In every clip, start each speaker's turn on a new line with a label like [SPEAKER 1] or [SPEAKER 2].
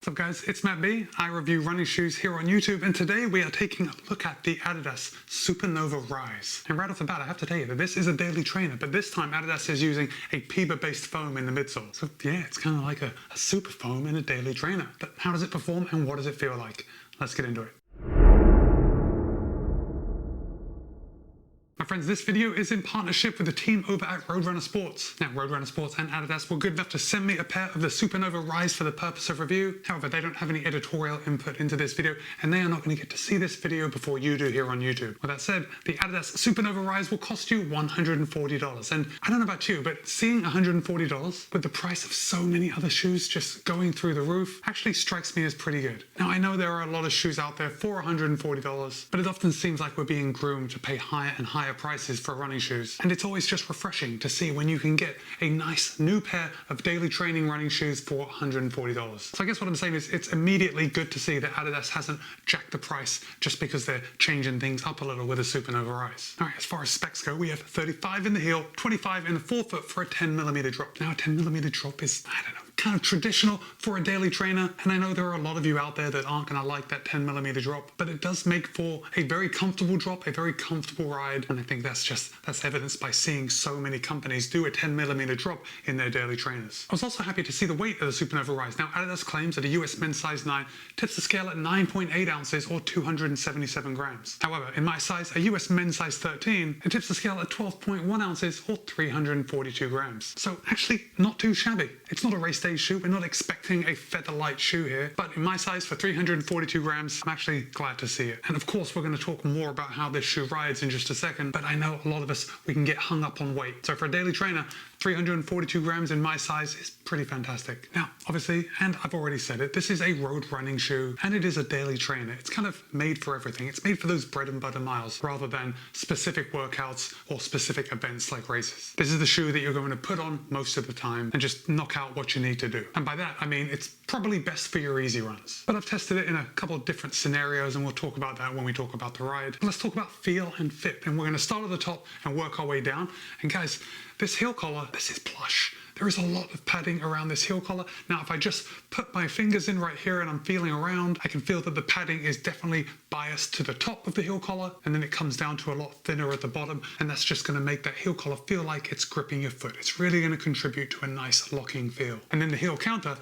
[SPEAKER 1] What's up guys, it's Matt B. I review running shoes here on YouTube, and today we are taking a look at the Adidas Supernova Rise. And right off the bat I have to tell you that this is a daily trainer, but this time Adidas is using a pavement based foam in the midsole. So yeah, it's kind of like a super foam in a daily trainer. But how does it perform and what does it feel like? Let's get into it. My friends, this video is in partnership with the team over at Roadrunner Sports. Now, Roadrunner Sports and Adidas were good enough to send me a pair of the Supernova Rise for the purpose of review. However, they don't have any editorial input into this video, and they are not going to get to see this video before you do here on YouTube. With that said, the Adidas Supernova Rise will cost you $140. And I don't know about you, but seeing $140 with the price of so many other shoes just going through the roof actually strikes me as pretty good. Now, I know there are a lot of shoes out there for $140, but it often seems like we're being groomed to pay higher and higher prices for running shoes, and it's always just refreshing to see when you can get a nice new pair of daily training running shoes for $140. So I guess what I'm saying is it's immediately good to see that Adidas hasn't jacked the price just because they're changing things up a little with a Supernova Rise. All right, as far as specs go, we have 35 in the heel, 25 in the forefoot for a 10mm drop. Now a 10mm drop is, I don't know, kind of traditional for a daily trainer, and I know there are a lot of you out there that aren't going to like that 10mm drop, but it does make for a very comfortable drop, a very comfortable ride, and I think that's evidenced by seeing so many companies do a 10mm drop in their daily trainers. I was also happy to see the weight of the Supernova Rise. Now Adidas claims that a US men's size 9 tips the scale at 9.8 ounces or 277 grams. However, in my size, a US men's size 13, it tips the scale at 12.1 ounces or 342 grams. So actually not too shabby. It's not a race day shoe. We're not expecting a feather light shoe here, but in my size for 342 grams, I'm actually glad to see it. And of course, we're going to talk more about how this shoe rides in just a second, but I know a lot of us, we can get hung up on weight. So for a daily trainer, 342 grams in my size is pretty fantastic. Now, obviously, and I've already said it, this is a road running shoe and it is a daily trainer. It's kind of made for everything. It's made for those bread and butter miles rather than specific workouts or specific events like races. This is the shoe that you're going to put on most of the time and just knock out what you need to do. And by that, I mean, it's probably best for your easy runs. But I've tested it in a couple of different scenarios and we'll talk about that when we talk about the ride. But let's talk about feel and fit. And we're going to start at the top and work our way down. And guys, this heel collar, this is plush. There is a lot of padding around this heel collar. Now, if I just put my fingers in right here and I'm feeling around, I can feel that the padding is definitely biased to the top of the heel collar, and then it comes down to a lot thinner at the bottom, and that's just going to make that heel collar feel like it's gripping your foot. It's really going to contribute to a nice locking feel. And then the heel counter,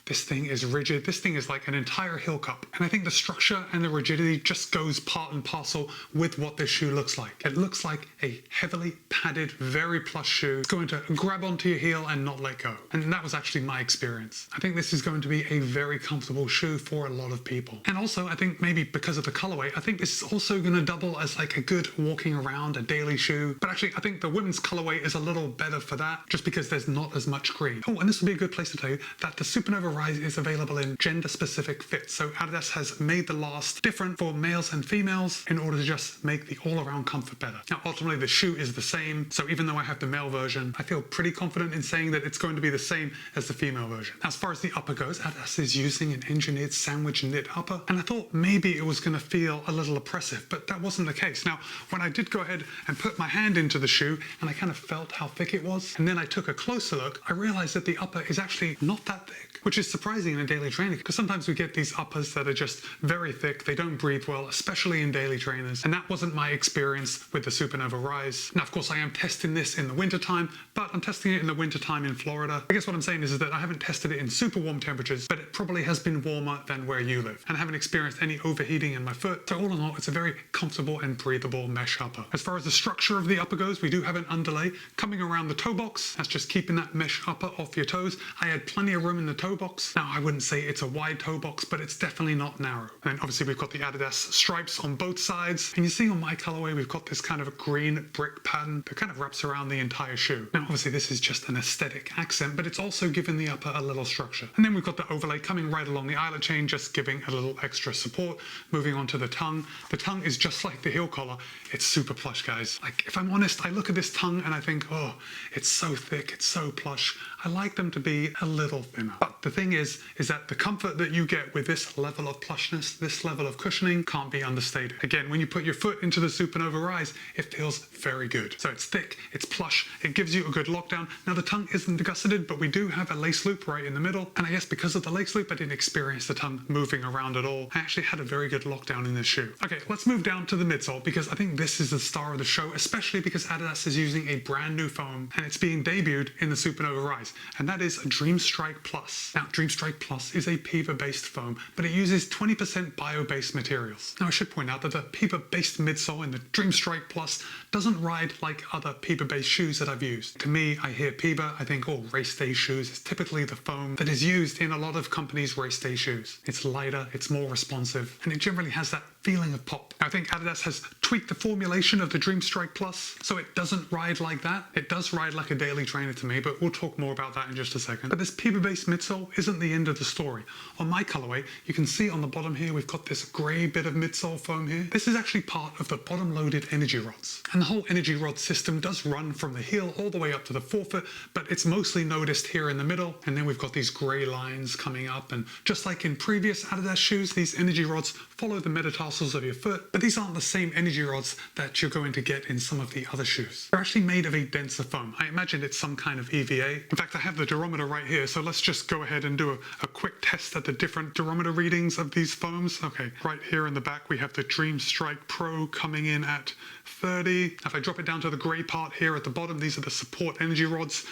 [SPEAKER 1] this thing is rigid. This thing is like an entire heel cup. And I think the structure and the rigidity just goes part and parcel with what this shoe looks like. It looks like a heavily padded, very plush shoe. It's going to grab onto your heel and not let go. And that was actually my experience. I think this is going to be a very comfortable shoe for a lot of people. And also, I think maybe because of the colorway, I think this is also going to double as like a good walking around, a daily shoe. But actually, I think the women's colorway is a little better for that, just because there's not as much green. Oh, and this would be a good place to tell you that the Supernova Rise is available in gender-specific fits. So Adidas has made the last different for males and females in order to just make the all-around comfort better. Now, ultimately, the shoe is the same. So even though I have the male version, I feel pretty confident in saying that it's going to be the same as the female version. As far as the upper goes, Adidas is using an engineered sandwich knit upper, and I thought maybe it was going to feel a little oppressive, but that wasn't the case. Now, when I did go ahead and put my hand into the shoe and I kind of felt how thick it was, and then I took a closer look, I realized that the upper is actually not that thick, which is surprising in a daily trainer, because sometimes we get these uppers that are just very thick. They don't breathe well, especially in daily trainers, and that wasn't my experience with the Supernova Rise. Now, of course, I am testing this in the wintertime, but I'm testing it in the wintertime in Florida. I guess what I'm saying is that I haven't tested it in super warm temperatures, but it probably has been warmer than where you live, and I haven't experienced any overheating in my foot. So all in all, it's a very comfortable and breathable mesh upper. As far as the structure of the upper goes, we do have an underlay coming around the toe box. That's just keeping that mesh upper off your toes. I had plenty of room in the toe box. Now, I wouldn't say it's a wide toe box, but it's definitely not narrow. And obviously we've got the Adidas stripes on both sides. And you see on my colorway, we've got this kind of a green brick pattern that kind of wraps around the entire shoe. Now, obviously this is just an aesthetic accent, but it's also given the upper a little structure. And then we've got the overlay coming right along the eyelet chain, just giving a little extra support. Moving on to the tongue. The tongue is just like the heel collar. It's super plush, guys. Like, if I'm honest, I look at this tongue and I think, oh, it's so thick, it's so plush. I like them to be a little thinner. But the thing thing is that the comfort that you get with this level of plushness, this level of cushioning, can't be understated. Again, when you put your foot into the Supernova Rise, it feels very good. So it's thick, it's plush, it gives you a good lockdown. Now the tongue isn't gusseted, but we do have a lace loop right in the middle. And I guess because of the lace loop, I didn't experience the tongue moving around at all. I actually had a very good lockdown in this shoe. Okay, let's move down to the midsole, because I think this is the star of the show, especially because Adidas is using a brand new foam and it's being debuted in the Supernova Rise. And that is Dream Strike Plus. Now, Dream Strike Plus is a PEVA-based foam, but it uses 20% bio-based materials. Now, I should point out that the PEVA-based midsole in the Dream Strike Plus doesn't ride like other PEVA-based shoes that I've used. To me, I hear PEVA, I think, oh, race day shoes is typically the foam that is used in a lot of companies' race day shoes. It's lighter, it's more responsive, and it generally has that feeling of pop. I think Adidas has tweaked the formulation of the Dream Strike Plus, so it doesn't ride like that. It does ride like a daily trainer to me, but we'll talk more about that in just a second. But this PEVA-based midsole isn't the end of the story. On my colorway, you can see on the bottom here, we've got this gray bit of midsole foam here. This is actually part of the bottom-loaded energy rods. And the whole energy rod system does run from the heel all the way up to the forefoot, but it's mostly noticed here in the middle. And then we've got these gray lines coming up. And just like in previous Adidas shoes, these energy rods follow the metatarsals of your foot, but these aren't the same energy rods that you're going to get in some of the other shoes. They're actually made of a denser foam. I imagine it's some kind of EVA. In fact, I have the durometer right here, so let's just go ahead and do a quick test at the different durometer readings of these foams. Okay, right here in the back, we have the Dream Strike Pro coming in at 30. If I drop it down to the gray part here at the bottom, these are the support energy rods.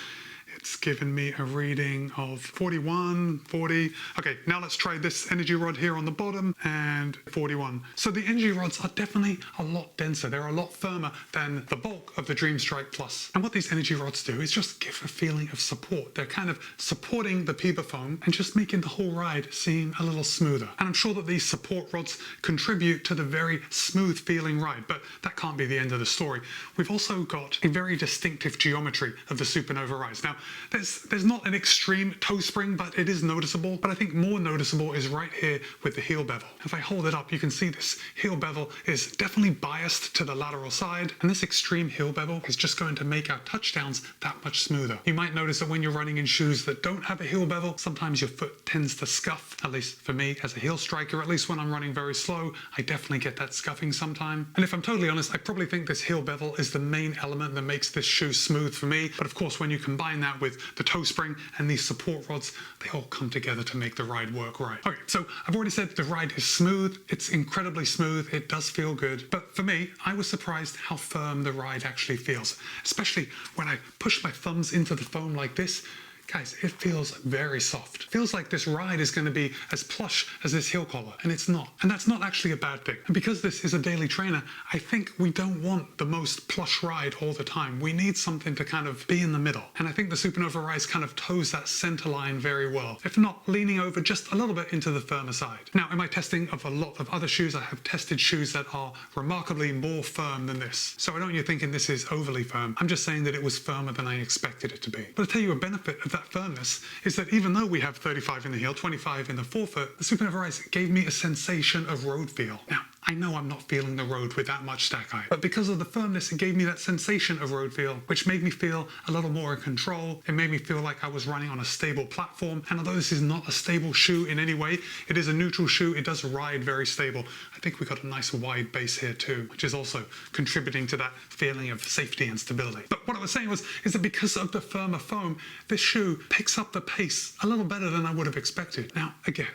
[SPEAKER 1] It's given me a reading of 41, 40. Okay, now let's try this energy rod here on the bottom, and 41. So the energy rods are definitely a lot denser. They're a lot firmer than the bulk of the Dream Strike Plus. And what these energy rods do is just give a feeling of support. They're kind of supporting the PEVA foam and just making the whole ride seem a little smoother. And I'm sure that these support rods contribute to the very smooth feeling ride, but that can't be the end of the story. We've also got a very distinctive geometry of the Supernova Rise. Now, there's not an extreme toe spring, but it is noticeable. But I think more noticeable is right here with the heel bevel. If I hold it up, you can see this heel bevel is definitely biased to the lateral side. And this extreme heel bevel is just going to make our touchdowns that much smoother. You might notice that when you're running in shoes that don't have a heel bevel, sometimes your foot tends to scuff. At least for me, as a heel striker, at least when I'm running very slow, I definitely get that scuffing sometime. And if I'm totally honest, I probably think this heel bevel is the main element that makes this shoe smooth for me. But of course, when you combine that with the toe spring and these support rods, they all come together to make the ride work right. Okay, so I've already said the ride is smooth. It's incredibly smooth. It does feel good. But for me, I was surprised how firm the ride actually feels, especially when I push my thumbs into the foam like this. Guys, it feels very soft. Feels like this ride is going to be as plush as this heel collar, and it's not. And that's not actually a bad thing. And because this is a daily trainer, I think we don't want the most plush ride all the time. We need something to kind of be in the middle. And I think the Supernova Rise kind of toes that center line very well, if not leaning over just a little bit into the firmer side. Now, in my testing of a lot of other shoes, I have tested shoes that are remarkably more firm than this. So I don't want you thinking this is overly firm. I'm just saying that it was firmer than I expected it to be. But I'll tell you a benefit of that firmness is that even though we have 35 in the heel, 25 in the forefoot, the Supernova Rise gave me a sensation of road feel. Now, I know I'm not feeling the road with that much stack height, but because of the firmness, it gave me that sensation of road feel, which made me feel a little more in control. It made me feel like I was running on a stable platform. And although this is not a stable shoe in any way, it is a neutral shoe. It does ride very stable. I think we got a nice wide base here too, which is also contributing to that feeling of safety and stability. But what I was saying is that because of the firmer foam, this shoe picks up the pace a little better than I would have expected. Now, again,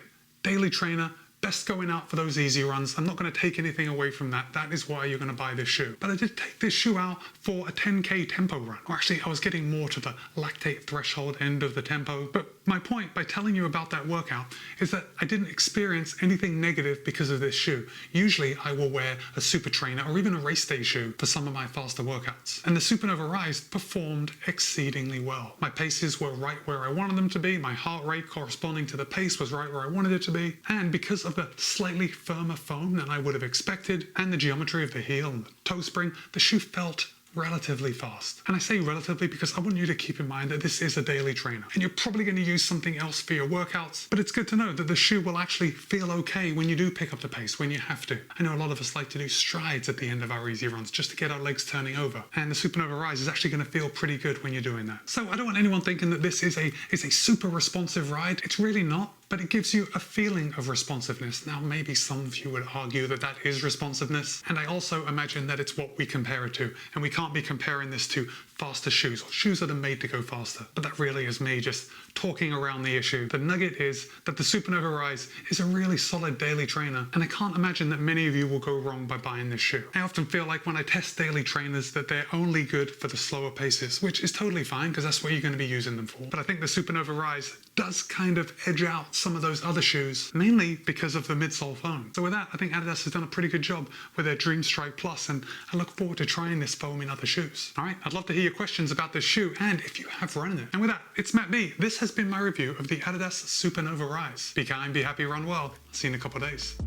[SPEAKER 1] daily trainer, best going out for those easy runs. I'm not going to take anything away from that. That is why you're going to buy this shoe. But I did take this shoe out for a 10K tempo run. Or actually, I was getting more to the lactate threshold end of the tempo. But my point by telling you about that workout is that I didn't experience anything negative because of this shoe. Usually, I will wear a super trainer or even a race day shoe for some of my faster workouts. And the Supernova Rise performed exceedingly well. My paces were right where I wanted them to be. My heart rate corresponding to the pace was right where I wanted it to be. And because of the slightly firmer foam than I would have expected, and the geometry of the heel and the toe spring, the shoe felt relatively fast. And I say relatively because I want you to keep in mind that this is a daily trainer and you're probably going to use something else for your workouts, but it's good to know that the shoe will actually feel okay when you do pick up the pace, when you have to. I know a lot of us like to do strides at the end of our easy runs just to get our legs turning over, and the Supernova Rise is actually going to feel pretty good when you're doing that. So I don't want anyone thinking that this is a super responsive ride. It's really not, but it gives you a feeling of responsiveness. Now, maybe some of you would argue that that is responsiveness, and I also imagine that it's what we compare it to, and we can't be comparing this to faster shoes or shoes that are made to go faster. But that really is me just talking around the issue. The nugget is that the Supernova Rise is a really solid daily trainer, and I can't imagine that many of you will go wrong by buying this shoe. I often feel like when I test daily trainers that they're only good for the slower paces, which is totally fine because that's what you're going to be using them for. But I think the Supernova Rise does kind of edge out some of those other shoes, mainly because of the midsole foam. So with that, I think Adidas has done a pretty good job with their Dream Strike Plus, and I look forward to trying this foam in other shoes. All right, I'd love to hear your questions about this shoe and if you have run in it. And with that, it's Matt B. This has been my review of the Adidas Supernova Rise. Be kind, be happy, run well. See you in a couple of days.